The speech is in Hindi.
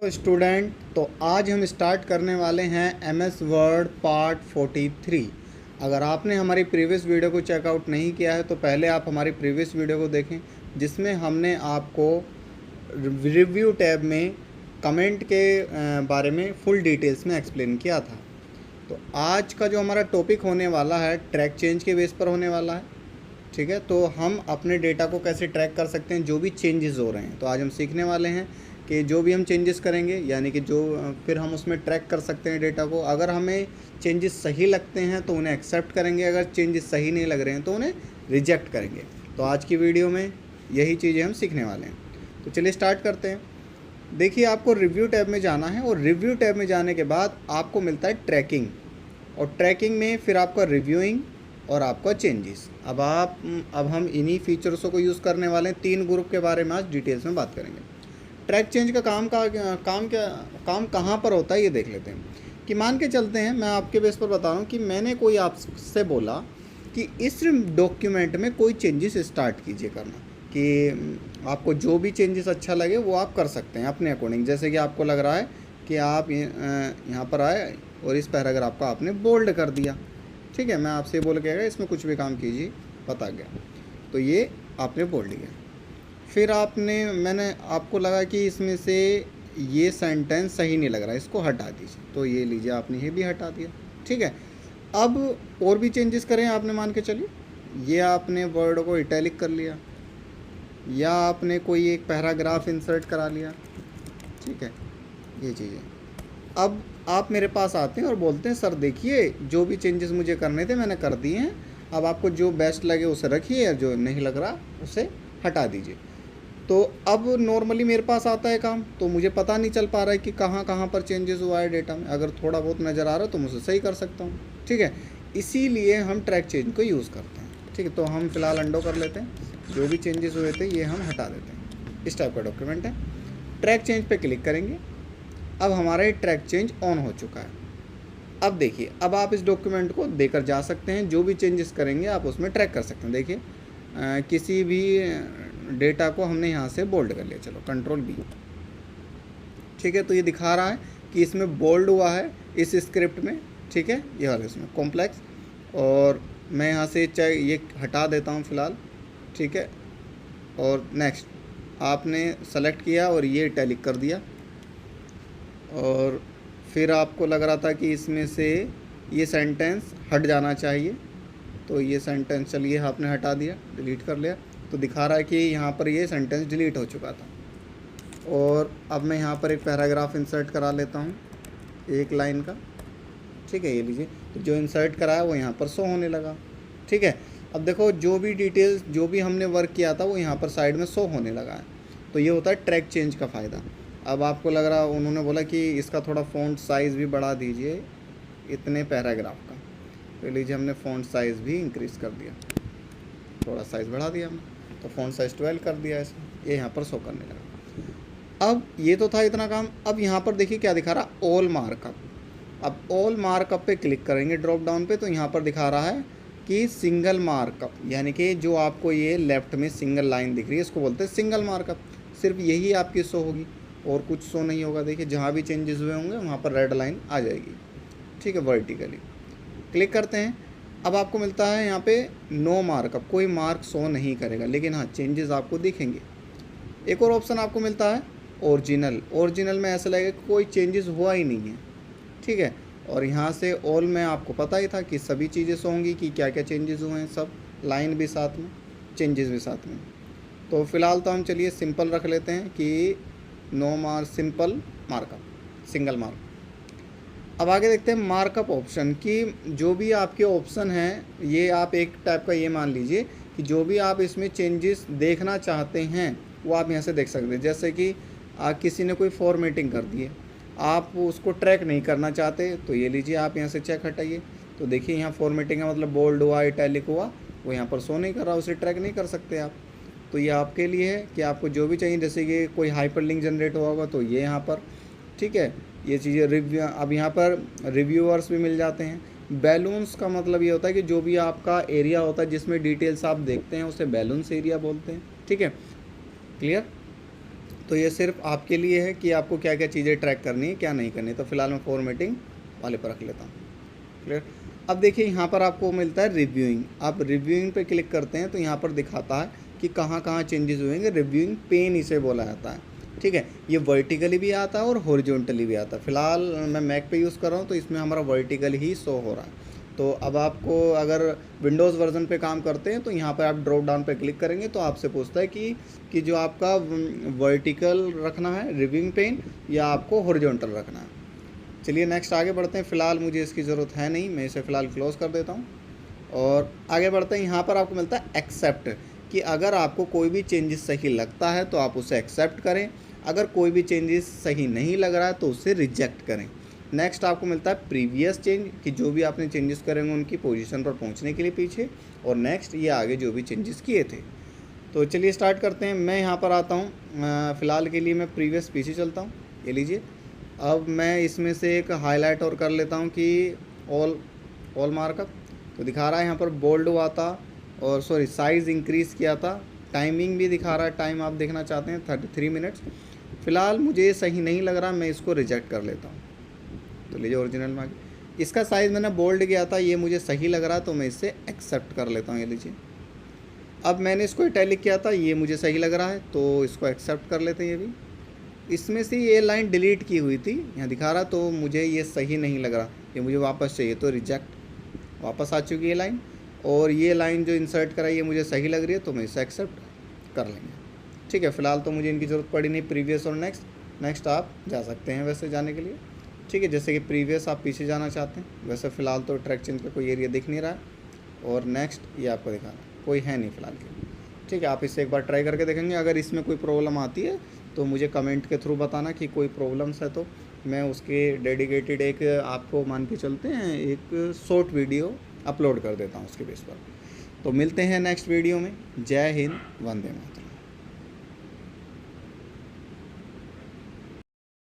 स्टूडेंट, तो आज हम स्टार्ट करने वाले हैं एमएस वर्ड पार्ट 43। अगर आपने हमारी प्रीवियस वीडियो को चेकआउट नहीं किया है तो पहले आप हमारी प्रीवियस वीडियो को देखें, जिसमें हमने आपको रिव्यू टैब में कमेंट के बारे में फुल डिटेल्स में एक्सप्लेन किया था। तो आज का जो हमारा टॉपिक होने वाला है ट्रैक चेंज के बेस पर होने वाला है। ठीक है, तो हम अपने डेटा को कैसे ट्रैक कर सकते हैं जो भी चेंजेस हो रहे हैं। तो आज हम सीखने वाले हैं कि जो भी हम चेंजेस करेंगे, यानी कि जो फिर हम उसमें ट्रैक कर सकते हैं डेटा को। अगर हमें चेंजेस सही लगते हैं तो उन्हें एक्सेप्ट करेंगे, अगर चेंजेस सही नहीं लग रहे हैं तो उन्हें रिजेक्ट करेंगे। तो आज की वीडियो में यही चीज़ें हम सीखने वाले हैं। तो चलिए स्टार्ट करते हैं। देखिए, आपको रिव्यू टैब में जाना है और रिव्यू टैब में जाने के बाद आपको मिलता है ट्रैकिंग, और ट्रैकिंग में फिर आपका रिव्यूइंग और आपका चेंजेस। अब हम इन्हीं फीचर्सों को यूज़ करने वाले हैं। 3 ग्रुप के बारे में आज डिटेल्स में बात करेंगे। ट्रैक चेंज का काम कहाँ पर होता है ये देख लेते हैं। कि मान के चलते हैं, मैं आपके बेस पर बता रहा हूँ कि मैंने कोई आपसे बोला कि इस डॉक्यूमेंट में कोई चेंजेस स्टार्ट कीजिए करना, कि आपको जो भी चेंजेस अच्छा लगे वो आप कर सकते हैं अपने अकॉर्डिंग। जैसे कि आपको लग रहा है कि आप यहाँ पर आए और इस पैराग्राफ का आपने बोल्ड कर दिया। ठीक है, मैं आपसे बोल के गया इसमें कुछ भी काम कीजिए, बता गया, तो ये आपने बोल दिया। फिर मैंने आपको लगा कि इसमें से ये सेंटेंस सही नहीं लग रहा, इसको हटा दीजिए, तो ये लीजिए आपने ये भी हटा दिया। ठीक है, अब और भी चेंजेस करें आपने, मान के चलिए ये आपने वर्ड को इटैलिक कर लिया, या आपने कोई एक पैराग्राफ इंसर्ट करा लिया। ठीक है, ये चीज़ें। अब आप मेरे पास आते हैं और बोलते हैं सर देखिए जो भी चेंजेस मुझे करने थे मैंने कर दिए हैं, अब आपको जो बेस्ट लगे उसे रखिए, और जो नहीं लग रहा उसे हटा दीजिए। तो अब नॉर्मली मेरे पास आता है काम, तो मुझे पता नहीं चल पा रहा है कि कहाँ कहाँ पर चेंजेस हुआ है डेटा में। अगर थोड़ा बहुत नज़र आ रहा है तो मैं उसे सही कर सकता हूँ। ठीक है, इसीलिए हम ट्रैक चेंज को यूज़ करते हैं। ठीक है, तो हम फिलहाल अंडो कर लेते हैं, जो भी चेंजेस हुए थे ये हम हटा देते हैं। इस टाइप का डॉक्यूमेंट है। ट्रैक चेंज पे क्लिक करेंगे। अब हमारा ये ट्रैक चेंज ऑन हो चुका है। अब देखिए, अब आप इस डॉक्यूमेंट को देकर जा सकते हैं, जो भी चेंजेस करेंगे आप उसमें ट्रैक कर सकते हैं। देखिए, किसी भी डेटा को हमने यहाँ से बोल्ड कर लिया, चलो कंट्रोल B। ठीक है, तो ये दिखा रहा है कि इसमें बोल्ड हुआ है इस स्क्रिप्ट में। ठीक है, ये वाले इसमें कॉम्प्लेक्स, और मैं यहाँ से चाहे ये हटा देता हूँ फ़िलहाल। ठीक है, और नेक्स्ट आपने सेलेक्ट किया और ये इटैलिक कर दिया, और फिर आपको लग रहा था कि इसमें से ये सेंटेंस हट जाना चाहिए, तो ये सेंटेंस चलिए आपने हटा दिया, डिलीट कर लिया, तो दिखा रहा है कि यहाँ पर ये सेंटेंस डिलीट हो चुका था। और अब मैं यहाँ पर एक पैराग्राफ इंसर्ट करा लेता हूँ, एक लाइन का। ठीक है, ये लीजिए, तो जो इंसर्ट करा है वो यहाँ पर शो होने लगा। ठीक है, अब देखो जो भी डिटेल्स जो भी हमने वर्क किया था वो यहाँ पर साइड में शो होने लगा है। तो ये होता है ट्रैक चेंज का फ़ायदा। अब आपको लग रहा, उन्होंने बोला कि इसका थोड़ा फ़ॉन्ट साइज़ भी बढ़ा दीजिए इतने पैराग्राफ का, तो लीजिए हमने फ़ॉन्ट साइज़ भी इंक्रीज़ कर दिया, थोड़ा साइज़ बढ़ा दिया हमने, तो फ़ॉन्ट साइज़ 12 कर दिया इसमें, ये यहाँ पर शो करने लगा। अब ये तो था इतना काम। अब यहाँ पर देखिए क्या दिखा रहा, ऑल मार्कअप। अब ऑल मार्कअप पे क्लिक करेंगे ड्रॉप डाउन पे, तो यहाँ पर दिखा रहा है कि सिंगल मार्कअप, यानी कि जो आपको ये लेफ़्ट में सिंगल लाइन दिख रही है इसको बोलते हैं सिंगल मार्कअप। सिर्फ यही आपकी शो होगी और कुछ शो नहीं होगा। देखिए, जहाँ भी चेंजेस हुए होंगे वहाँ पर रेड लाइन आ जाएगी। ठीक है, वर्टिकली क्लिक करते हैं। अब आपको मिलता है यहाँ पे नो मार्कअप, कोई मार्क शो नहीं करेगा, लेकिन हाँ चेंजेस आपको दिखेंगे। एक और ऑप्शन आपको मिलता है ओरिजिनल। ओरिजिनल में ऐसा लगेगा कि कोई चेंजेस हुआ ही नहीं है। ठीक है, और यहाँ से ऑल में आपको पता ही था कि सभी चीज़ें शो होंगी कि क्या क्या चेंजेस हुए हैं, सब लाइन भी साथ में, चेंजेस भी साथ में। तो फिलहाल तो हम चलिए सिंपल रख लेते हैं कि no mark, simple markup, single mark. अब आगे देखते हैं मार्कअप ऑप्शन की। जो भी आपके ऑप्शन हैं, ये आप एक टाइप का ये मान लीजिए कि जो भी आप इसमें चेंजेस देखना चाहते हैं वो आप यहाँ से देख सकते हैं। जैसे कि किसी ने कोई फॉर्मेटिंग कर दी है, आप उसको ट्रैक नहीं करना चाहते, तो ये लीजिए आप यहाँ से चेक हटाइए, तो देखिए यहाँ फॉर्मेटिंग का मतलब बोल्ड हुआ, इटैलिक हुआ, वो यहाँ पर शो नहीं कर रहा, उसे ट्रैक नहीं कर सकते आप। तो ये आपके लिए है कि आपको जो भी चाहिए, जैसे कि कोई हाइपरलिंक जनरेट हुआ होगा तो ये यहाँ पर। ठीक है, ये चीज़ें रिव्यू, अब यहाँ पर रिव्यूअर्स भी मिल जाते हैं। बैलून्स का मतलब ये होता है कि जो भी आपका एरिया होता है जिसमें डिटेल्स आप देखते हैं उसे बैलून्स एरिया बोलते हैं। ठीक है, क्लियर। तो ये सिर्फ आपके लिए है कि आपको क्या क्या चीज़ें ट्रैक करनी है, क्या नहीं करनी। तो फिलहाल मैं फॉर्मेटिंग वाले पर रख लेता हूँ। क्लियर। अब देखिए यहाँ पर आपको मिलता है रिव्यूइंग। आप रिव्यूइंग पे क्लिक करते हैं तो यहाँ पर दिखाता है कि कहाँ कहाँ चेंजेस हुएंगे। रिव्यूइंग पेन इसे बोला जाता है, ठीक है। ये वर्टिकली भी आता है और हॉरिजॉन्टली भी आता है। फिलहाल मैं मैक पे यूज़ कर रहा हूँ तो इसमें हमारा वर्टिकल ही शो हो रहा है। तो अब आपको अगर विंडोज़ वर्जन पे काम करते हैं तो यहाँ पर आप ड्रॉप डाउन पे क्लिक करेंगे तो आपसे पूछता है कि जो आपका वर्टिकल रखना है रिव्यूइंग पेन या आपको हॉरिजॉन्टल रखना है। चलिए नेक्स्ट आगे बढ़ते हैं। फ़िलहाल मुझे इसकी ज़रूरत है नहीं, मैं इसे फ़िलहाल क्लोज़ कर देता हूँ और आगे बढ़ते हैं। यहाँ पर आपको मिलता है एक्सेप्ट, कि अगर आपको कोई भी चेंजेस सही लगता है तो आप उसे एक्सेप्ट करें, अगर कोई भी चेंजेस सही नहीं लग रहा है तो उसे रिजेक्ट करें। नेक्स्ट आपको मिलता है प्रीवियस चेंज, कि जो भी आपने चेंजेस करेंगे उनकी पोजीशन पर पहुंचने के लिए पीछे, और नेक्स्ट ये आगे जो भी चेंजेस किए थे। तो चलिए स्टार्ट करते हैं। मैं यहाँ पर आता हूँ, फ़िलहाल के लिए मैं प्रीवियस पीछे चलता हूँ। ये लीजिए, अब मैं इसमें से एक हाईलाइट और कर लेता हूँ कि ऑल मार्कअप। तो दिखा रहा है यहाँ पर बोल्ड हुआ था और सॉरी साइज़ इंक्रीज़ किया था। टाइमिंग भी दिखा रहा है, टाइम आप देखना चाहते हैं 33 मिनट्स। फ़िलहाल मुझे ये सही नहीं लग रहा, मैं इसको रिजेक्ट कर लेता हूँ। तो लीजिए ओरिजिनल में इसका साइज़ मैंने बोल्ड किया था, ये मुझे सही लग रहा तो मैं इसे एक्सेप्ट कर लेता हूँ। ये लीजिए, अब मैंने इसको इटैलिक किया था, ये मुझे सही लग रहा है तो इसको एक्सेप्ट कर लेते हैं। ये भी इसमें से ये लाइन डिलीट की हुई थी, यहाँ दिखा रहा, तो मुझे ये सही नहीं लग रहा, ये मुझे वापस चाहिए, तो रिजेक्ट। वापस आ चुकी है लाइन, और ये लाइन जो इंसर्ट कराई है मुझे सही लग रही है तो मैं इसे एक्सेप्ट कर लेंगे। ठीक है, फ़िलहाल तो मुझे इनकी ज़रूरत पड़ी नहीं। प्रीवियस और नेक्स्ट आप जा सकते हैं वैसे जाने के लिए, ठीक है। जैसे कि प्रीवियस आप पीछे जाना चाहते हैं, वैसे फ़िलहाल तो ट्रैक चेंज का कोई एरिया दिख नहीं रहा है, और नेक्स्ट ये आपको दिखा रहा है, कोई है नहीं फ़िलहाल के लिए, ठीक है। आप इसे एक बार ट्राई करके देखेंगे। अगर इसमें कोई प्रॉब्लम आती है तो मुझे कमेंट के थ्रू बताना कि कोई प्रॉब्लम्स है, तो मैं उसके डेडिकेटेड एक आपको मान के चलते हैं एक शॉर्ट वीडियो अपलोड कर देता हूँ उसके बेस पर। तो मिलते हैं नेक्स्ट वीडियो में। जय हिंद, वंदे मातरम।